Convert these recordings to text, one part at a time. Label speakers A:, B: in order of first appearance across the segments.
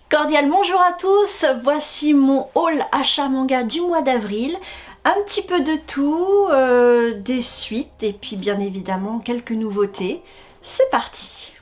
A: Cordial bonjour à tous, voici mon haul achat manga du mois d'avril. Un petit peu de tout, des suites et puis bien évidemment quelques nouveautés. C'est parti!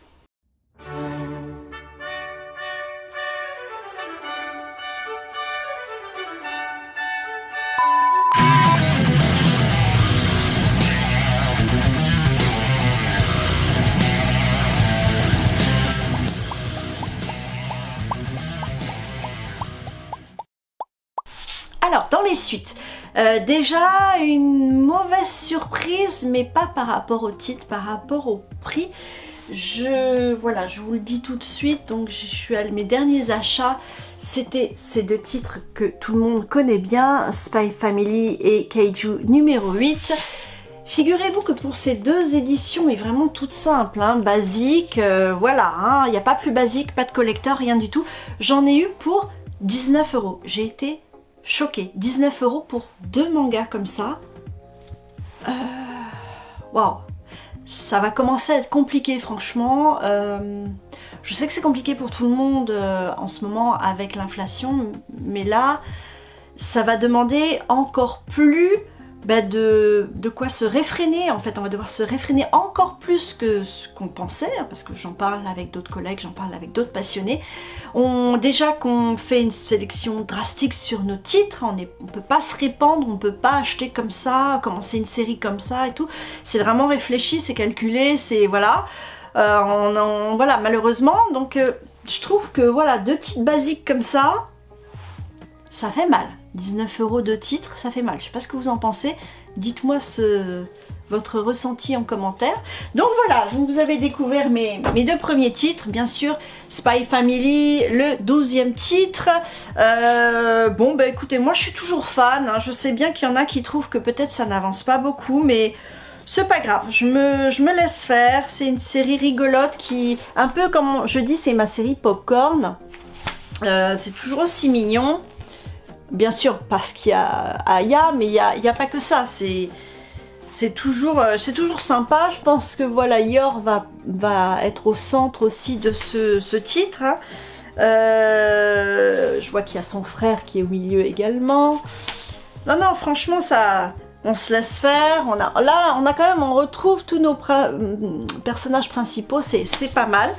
A: Alors, dans les suites, déjà une mauvaise surprise, mais pas par rapport au titre, par rapport au prix. Voilà, je vous le dis tout de suite, donc je suis à mes derniers achats, c'était ces deux titres que tout le monde connaît bien, Spy Family et Kaiju numéro 8. Figurez-vous que pour ces deux éditions, est vraiment toute simple, hein, basique, voilà, il n'y a pas plus basique, pas de collector, rien du tout. J'en ai eu pour 19 €. J'ai été choquée. 19 € pour deux mangas comme ça. Waouh! Ça va commencer à être compliqué, franchement. Je sais que c'est compliqué pour tout le monde en ce moment avec l'inflation, mais là, ça va demander encore plus de quoi se réfréner. En fait, on va devoir se réfréner encore plus que ce qu'on pensait, hein, parce que j'en parle avec d'autres collègues, j'en parle avec d'autres passionnés. Déjà qu'on fait une sélection drastique sur nos titres, on ne peut pas se répandre, on ne peut pas acheter comme ça, commencer une série comme ça et tout. C'est vraiment réfléchi, c'est calculé, c'est voilà. Voilà, malheureusement, donc je trouve que voilà, deux titres basiques comme ça fait mal. 19 € de titre, ça fait mal. Je sais pas ce que vous en pensez. Dites-moi votre ressenti en commentaire. Donc voilà, vous avez découvert mes deux premiers titres. Bien sûr, Spy Family, le 12e titre. Bon, bah écoutez, moi je suis toujours fan. Hein. Je sais bien qu'il y en a qui trouvent que peut-être ça n'avance pas beaucoup, mais c'est pas grave. Je me laisse faire. C'est une série rigolote qui, un peu comme je dis, c'est ma série Popcorn. C'est toujours aussi mignon. Bien sûr, parce qu'il y a Aya, mais il y a pas que ça. C'est toujours sympa. Je pense que voilà, Yor va être au centre aussi de ce titre. Hein. Je vois qu'il y a son frère qui est au milieu également. Non, franchement, ça, on se laisse faire. On retrouve tous nos personnages principaux. C'est pas mal.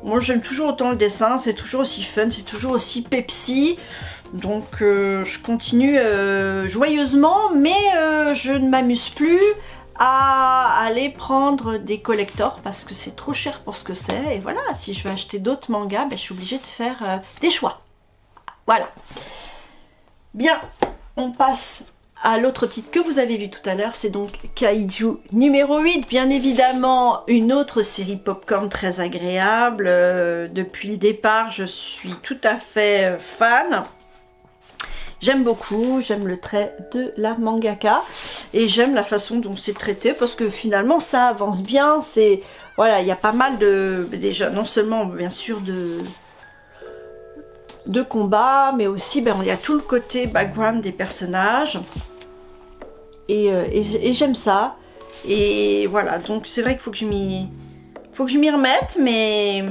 A: Moi, j'aime toujours autant le dessin. C'est toujours aussi fun. C'est toujours aussi Pepsi. Donc je continue joyeusement, mais je ne m'amuse plus à aller prendre des collectors parce que c'est trop cher pour ce que c'est. Et voilà, si je veux acheter d'autres mangas, je suis obligée de faire des choix. Voilà. Bien, on passe à l'autre titre que vous avez vu tout à l'heure, c'est donc Kaiju numéro 8, bien évidemment une autre série popcorn très agréable. Depuis le départ, je suis tout à fait fan. J'aime beaucoup, j'aime le trait de la mangaka et j'aime la façon dont c'est traité parce que finalement ça avance bien. Voilà, il y a pas mal déjà non seulement bien sûr de combats, mais aussi il y a tout le côté background des personnages et j'aime ça. Et voilà, donc c'est vrai qu'il faut que je m'y remette, mais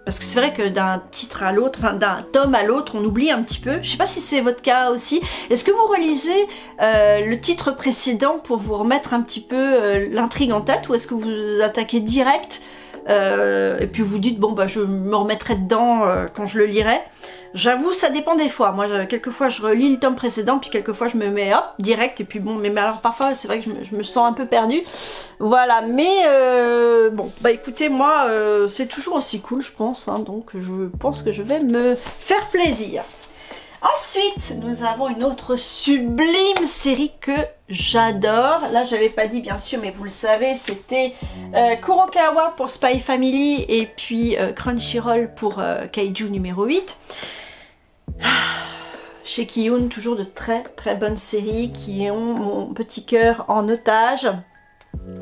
A: parce que c'est vrai que d'un titre à l'autre, enfin d'un tome à l'autre, on oublie un petit peu. Je sais pas si c'est votre cas aussi. Est-ce que vous relisez le titre précédent pour vous remettre un petit peu l'intrigue en tête, ou est-ce que vous attaquez direct et puis vous dites bon je me remettrai dedans quand je le lirai? J'avoue, ça dépend des fois. Moi, quelquefois, je relis le tome précédent, puis quelquefois, je me mets hop, direct, et puis bon, mais alors parfois, c'est vrai que je me sens un peu perdue. Voilà, mais bon, écoutez, moi, c'est toujours aussi cool, je pense, hein, donc je pense que je vais me faire plaisir. Ensuite, nous avons une autre sublime série que j'adore. Là, j'avais pas dit, bien sûr, mais vous le savez, c'était Kurokawa pour Spy Family et puis Crunchyroll pour Kaiju numéro 8. Chez Kiyun, toujours de très très bonnes séries qui ont mon petit cœur en otage.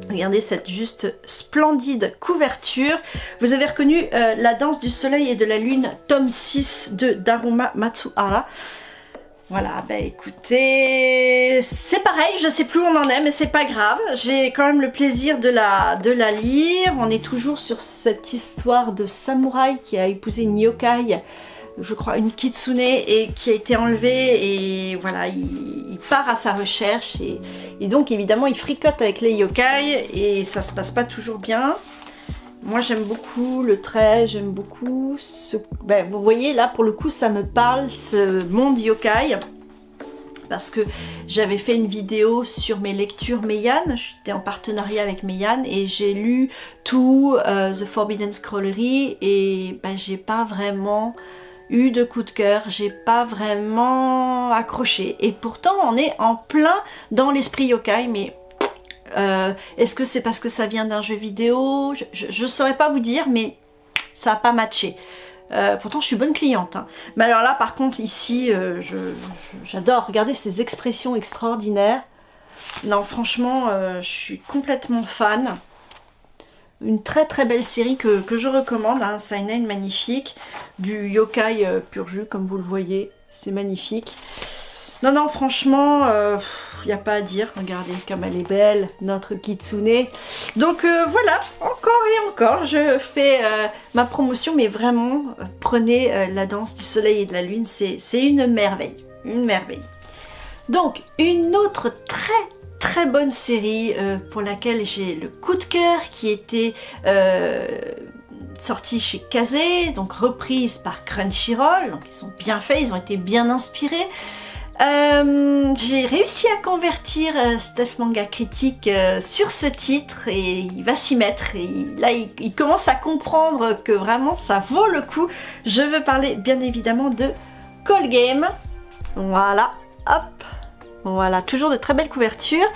A: Regardez cette juste splendide couverture. Vous avez reconnu La danse du soleil et de la lune, tome 6 de Daruma Matsuhara. Voilà, bah écoutez, c'est pareil, je sais plus où on en est, mais c'est pas grave. J'ai quand même le plaisir de la lire. On est toujours sur cette histoire de samouraï qui a épousé une yokai, je crois une kitsune, et qui a été enlevée, et voilà, il part à sa recherche, et donc évidemment il fricote avec les yokai, et ça se passe pas toujours bien. Moi j'aime beaucoup le trait, j'aime beaucoup ce... Ben, vous voyez là pour le coup ça me parle, ce monde yokai, parce que j'avais fait une vidéo sur mes lectures Meian, j'étais en partenariat avec Meian et j'ai lu tout The Forbidden Scrollery, et ben, j'ai pas vraiment eu de coup de cœur, j'ai pas vraiment accroché, et pourtant on est en plein dans l'esprit yokai, mais est-ce que c'est parce que ça vient d'un jeu vidéo? Je saurais pas vous dire, mais ça a pas matché. Pourtant je suis bonne cliente, hein. Mais alors là par contre ici j'adore, regardez ces expressions extraordinaires. Non franchement je suis complètement fan. Une très très belle série que je recommande, hein. Seinen magnifique, du yokai pur jus comme vous le voyez, c'est magnifique. Non, non, franchement, il n'y a pas à dire. Regardez comme elle est belle, notre kitsune. Donc voilà, encore et encore, je fais ma promotion, mais vraiment, prenez la danse du soleil et de la lune, c'est une merveille, une merveille. Donc, une autre très bonne série pour laquelle j'ai le coup de cœur, qui était sortie chez Kazé, donc reprise par Crunchyroll, donc ils sont bien faits, ils ont été bien inspirés. J'ai réussi à convertir Steph Manga Critique sur ce titre, et il va s'y mettre, et là il commence à comprendre que vraiment ça vaut le coup. Je veux parler bien évidemment de Call Game. Voilà, hop, voilà, toujours de très belles couvertures.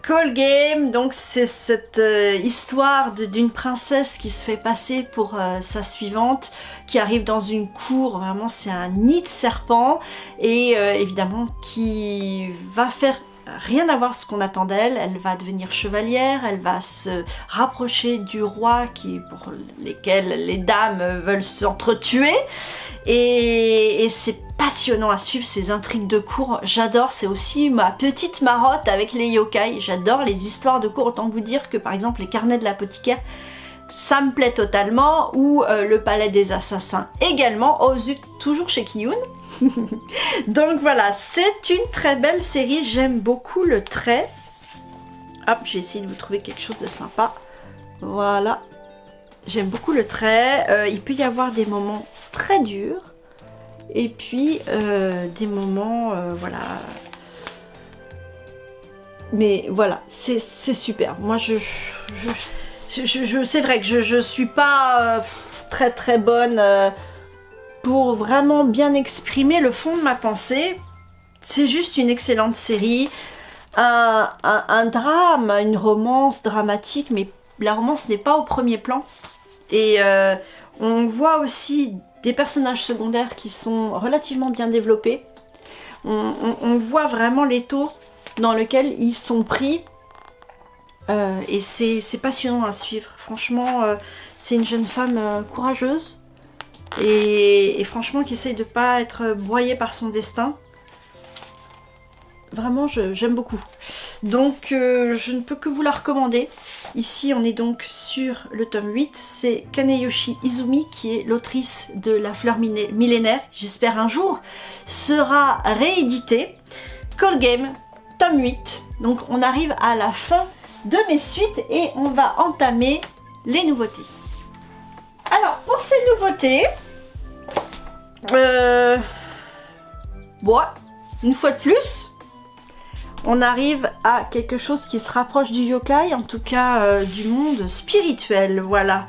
A: Call Game, donc c'est cette histoire d'une princesse qui se fait passer pour sa suivante, qui arrive dans une cour, vraiment c'est un nid de serpent, et évidemment qui va faire rien à voir ce qu'on attend d'elle. Elle va devenir chevalière, elle va se rapprocher du roi pour lesquels les dames veulent s'entretuer, et c'est passionnant à suivre ces intrigues de cour, j'adore, c'est aussi ma petite marotte avec les yokai, j'adore les histoires de cour, autant que vous dire que par exemple les carnets de l'apothicaire, ça me plaît totalement, ou le palais des assassins également, oh zut, toujours chez Kiyun. Donc voilà, c'est une très belle série, j'aime beaucoup le trait. Hop, j'ai essayé de vous trouver quelque chose de sympa, voilà, j'aime beaucoup le trait, il peut y avoir des moments très durs, et puis des moments voilà, mais voilà, c'est super. Moi c'est vrai que je suis pas très bonne pour vraiment bien exprimer le fond de ma pensée. C'est juste une excellente série, un drame, une romance dramatique, mais la romance n'est pas au premier plan, et on voit aussi des personnages secondaires qui sont relativement bien développés. On voit vraiment l'étau dans lequel ils sont pris, et c'est passionnant à suivre. Franchement, c'est une jeune femme courageuse, et franchement qui essaye de ne pas être broyée par son destin. Vraiment, j'aime beaucoup. Donc, je ne peux que vous la recommander. Ici, on est donc sur le tome 8. C'est Kaneyoshi Izumi qui est l'autrice de La Fleur Millénaire. J'espère un jour sera réédité. Call Game, tome 8. Donc, on arrive à la fin de mes suites et on va entamer les nouveautés. Alors, pour ces nouveautés... bon, une fois de plus... on arrive à quelque chose qui se rapproche du yokai, en tout cas du monde spirituel, voilà.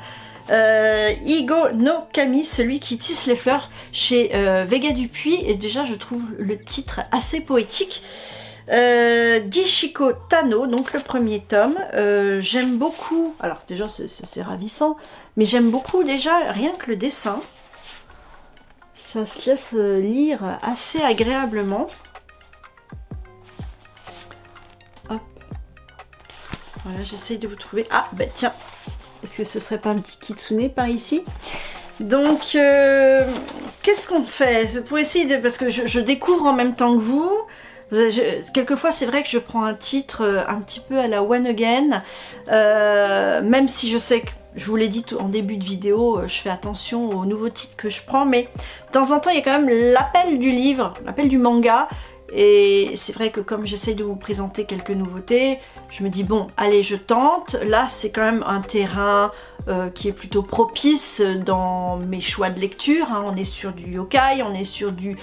A: Igo no Kami, celui qui tisse les fleurs, chez Vega Dupuis, et déjà je trouve le titre assez poétique. Dishiko Tano, donc le premier tome, j'aime beaucoup, alors déjà c'est ravissant, mais j'aime beaucoup déjà rien que le dessin, ça se laisse lire assez agréablement. Voilà, j'essaye de vous trouver. Ah, bah tiens, est-ce que ce serait pas un petit kitsune par ici? Donc, qu'est-ce qu'est-ce qu'on fait pour essayer de... Parce que je découvre en même temps que vous. Quelquefois, c'est vrai que je prends un titre un petit peu à la One Again, même si je sais que, je vous l'ai dit en début de vidéo, je fais attention aux nouveaux titres que je prends, mais de temps en temps, il y a quand même l'appel du livre, l'appel du manga, et c'est vrai que comme j'essaye de vous présenter quelques nouveautés, je me dis bon, allez, je tente. Là, c'est quand même un terrain qui est plutôt propice dans mes choix de lecture, hein. On est sur du yokai, on est sur du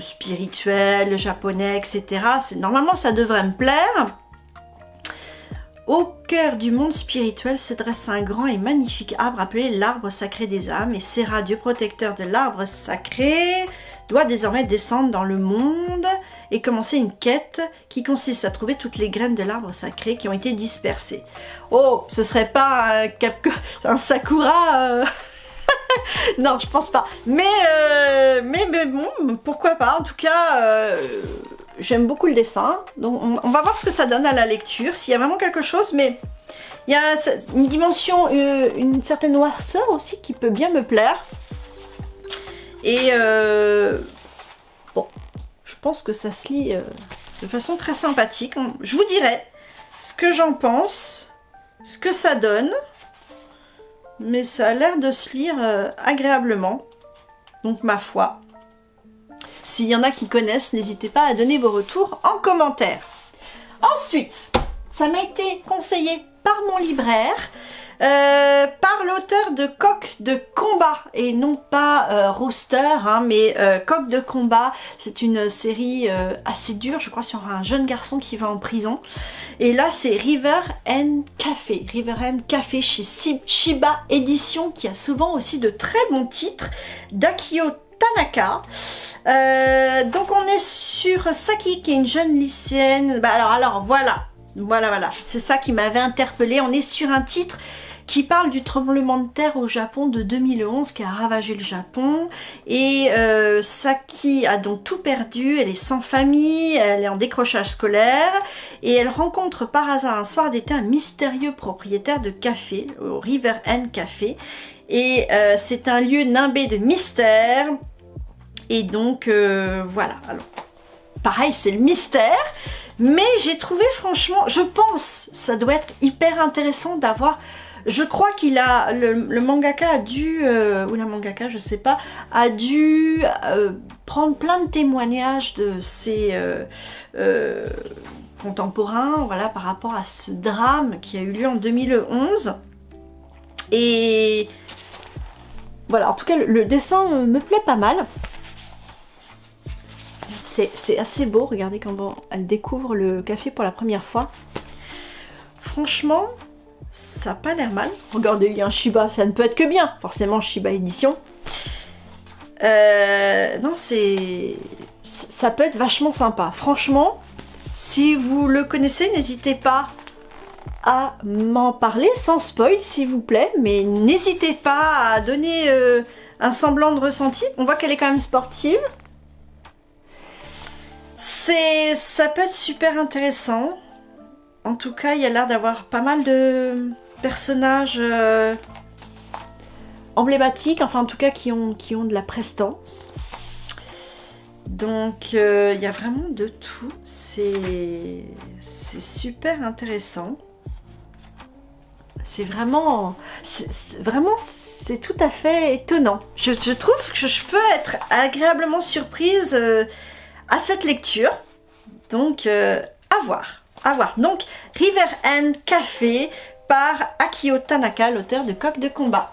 A: spirituel, japonais, etc. Normalement, ça devrait me plaire. Au cœur du monde spirituel se dresse un grand et magnifique arbre appelé l'arbre sacré des âmes, et Serra, dieu protecteur de l'arbre sacré, doit désormais descendre dans le monde et commencer une quête qui consiste à trouver toutes les graines de l'arbre sacré qui ont été dispersées. Oh, ce serait pas un Sakura non, je pense pas. Mais bon, pourquoi pas. En tout cas, j'aime beaucoup le dessin. Donc on va voir ce que ça donne à la lecture. S'il y a vraiment quelque chose, mais il y a une dimension, une certaine noirceur aussi qui peut bien me plaire. Et bon, je pense que ça se lit de façon très sympathique. Je vous dirai ce que j'en pense, ce que ça donne. Mais ça a l'air de se lire agréablement. Donc ma foi. S'il y en a qui connaissent, n'hésitez pas à donner vos retours en commentaire. Ensuite, ça m'a été conseillé par mon libraire, par l'auteur de Coq de combat, et non pas Rooster, hein, mais Coq de combat. C'est une série assez dure, je crois, sur un jeune garçon qui va en prison. Et là, c'est River and Café. River and Café chez Shiba Édition, qui a souvent aussi de très bons titres, d'Akio Tanaka. Donc on est sur Saki, qui est une jeune lycéenne. Bah alors voilà. C'est ça qui m'avait interpellée. On est sur un titre qui parle du tremblement de terre au Japon de 2011 qui a ravagé le Japon, et Saki a donc tout perdu, elle est sans famille, elle est en décrochage scolaire, et elle rencontre par hasard un soir d'été un mystérieux propriétaire de café, au River End Café, et c'est un lieu nimbé de mystère, et donc voilà, alors pareil, c'est le mystère, mais j'ai trouvé franchement, je pense, ça doit être hyper intéressant d'avoir... Je crois qu'il a, le mangaka a dû, ou la mangaka, je sais pas, a dû prendre plein de témoignages de ses contemporains, voilà, par rapport à ce drame qui a eu lieu en 2011. Et voilà, en tout cas, le dessin me plaît pas mal. C'est assez beau, regardez quand elle découvre le café pour la première fois. Franchement... ça n'a pas l'air mal. Regardez, il y a un Shiba, ça ne peut être que bien. Forcément, Shiba Édition. Non, ça peut être vachement sympa. Franchement, si vous le connaissez, n'hésitez pas à m'en parler, sans spoil, s'il vous plaît. Mais n'hésitez pas à donner un semblant de ressenti. On voit qu'elle est quand même sportive. Ça peut être super intéressant. En tout cas, il y a l'air d'avoir pas mal de personnages emblématiques, enfin en tout cas qui ont de la prestance. Donc il y a vraiment de tout, c'est super intéressant. C'est vraiment, c'est tout à fait étonnant. Je trouve que je peux être agréablement surprise à cette lecture. Donc à voir. À voir. Donc, River End Café par Akio Tanaka, l'auteur de Coq de combat.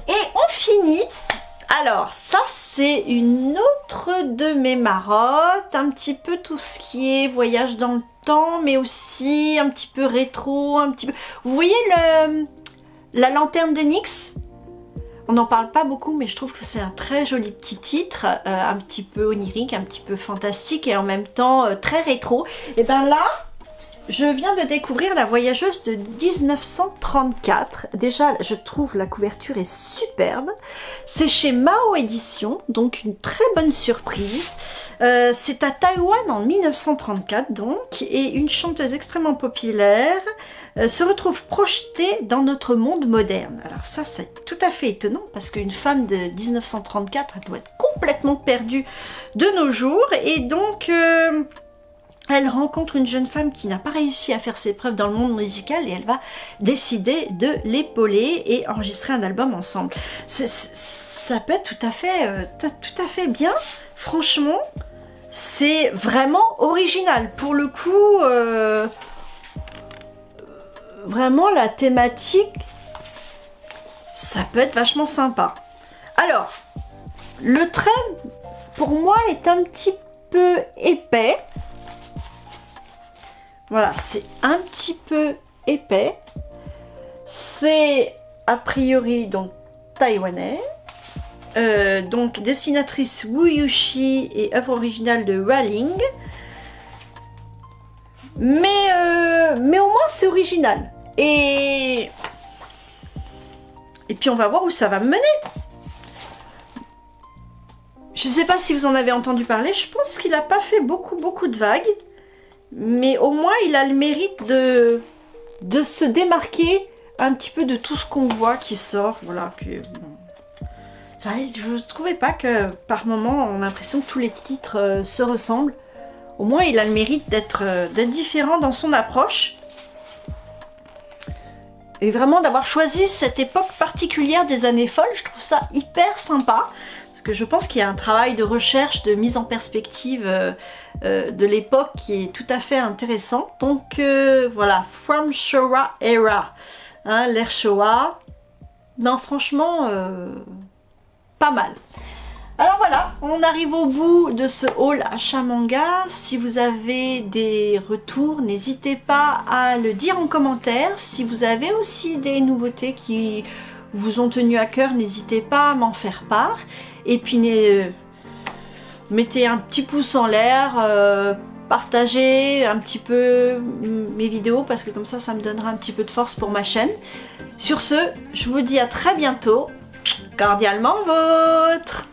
A: Et on finit. Alors, ça, c'est une autre de mes marottes. Un petit peu tout ce qui est voyage dans le temps, mais aussi un petit peu rétro, un petit peu... Vous voyez la lanterne de Nyx ? On n'en parle pas beaucoup, mais je trouve que c'est un très joli petit titre, un petit peu onirique, un petit peu fantastique et en même temps très rétro. Et bien là... Je viens de découvrir La Voyageuse de 1934. Déjà, je trouve la couverture est superbe. C'est chez Mao Édition, donc une très bonne surprise. C'est à Taïwan en 1934 donc, et une chanteuse extrêmement populaire se retrouve projetée dans notre monde moderne. Alors ça, c'est tout à fait étonnant parce qu'une femme de 1934, elle doit être complètement perdue de nos jours, et donc... elle rencontre une jeune femme qui n'a pas réussi à faire ses preuves dans le monde musical et elle va décider de l'épauler et enregistrer un album ensemble. Ça peut être tout à fait bien. Franchement, c'est vraiment original. Pour le coup, vraiment la thématique, ça peut être vachement sympa. Alors, le trait, pour moi, est un petit peu épais. Voilà, c'est un petit peu épais. C'est a priori donc taïwanais. Donc dessinatrice Wu Yushi et œuvre originale de Walling. Mais au moins c'est original. Et puis on va voir où ça va me mener. Je ne sais pas si vous en avez entendu parler. Je pense qu'il n'a pas fait beaucoup de vagues. Mais au moins, il a le mérite de se démarquer un petit peu de tout ce qu'on voit qui sort. Voilà. Je ne trouvais pas que par moment, on a l'impression que tous les titres se ressemblent. Au moins, il a le mérite d'être différent dans son approche. Et vraiment d'avoir choisi cette époque particulière des années folles. Je trouve ça hyper sympa. Que je pense qu'il y a un travail de recherche, de mise en perspective de l'époque qui est tout à fait intéressant. Donc voilà, From Showa Era, hein, l'ère Showa. Non, franchement, pas mal. Alors voilà, on arrive au bout de ce haul achat manga. Si vous avez des retours, n'hésitez pas à le dire en commentaire. Si vous avez aussi des nouveautés qui vous ont tenu à cœur, n'hésitez pas à m'en faire part. Et puis mettez un petit pouce en l'air, partagez un petit peu mes vidéos parce que comme ça me donnera un petit peu de force pour ma chaîne. Sur ce, je vous dis à très bientôt. Cordialement vôtre.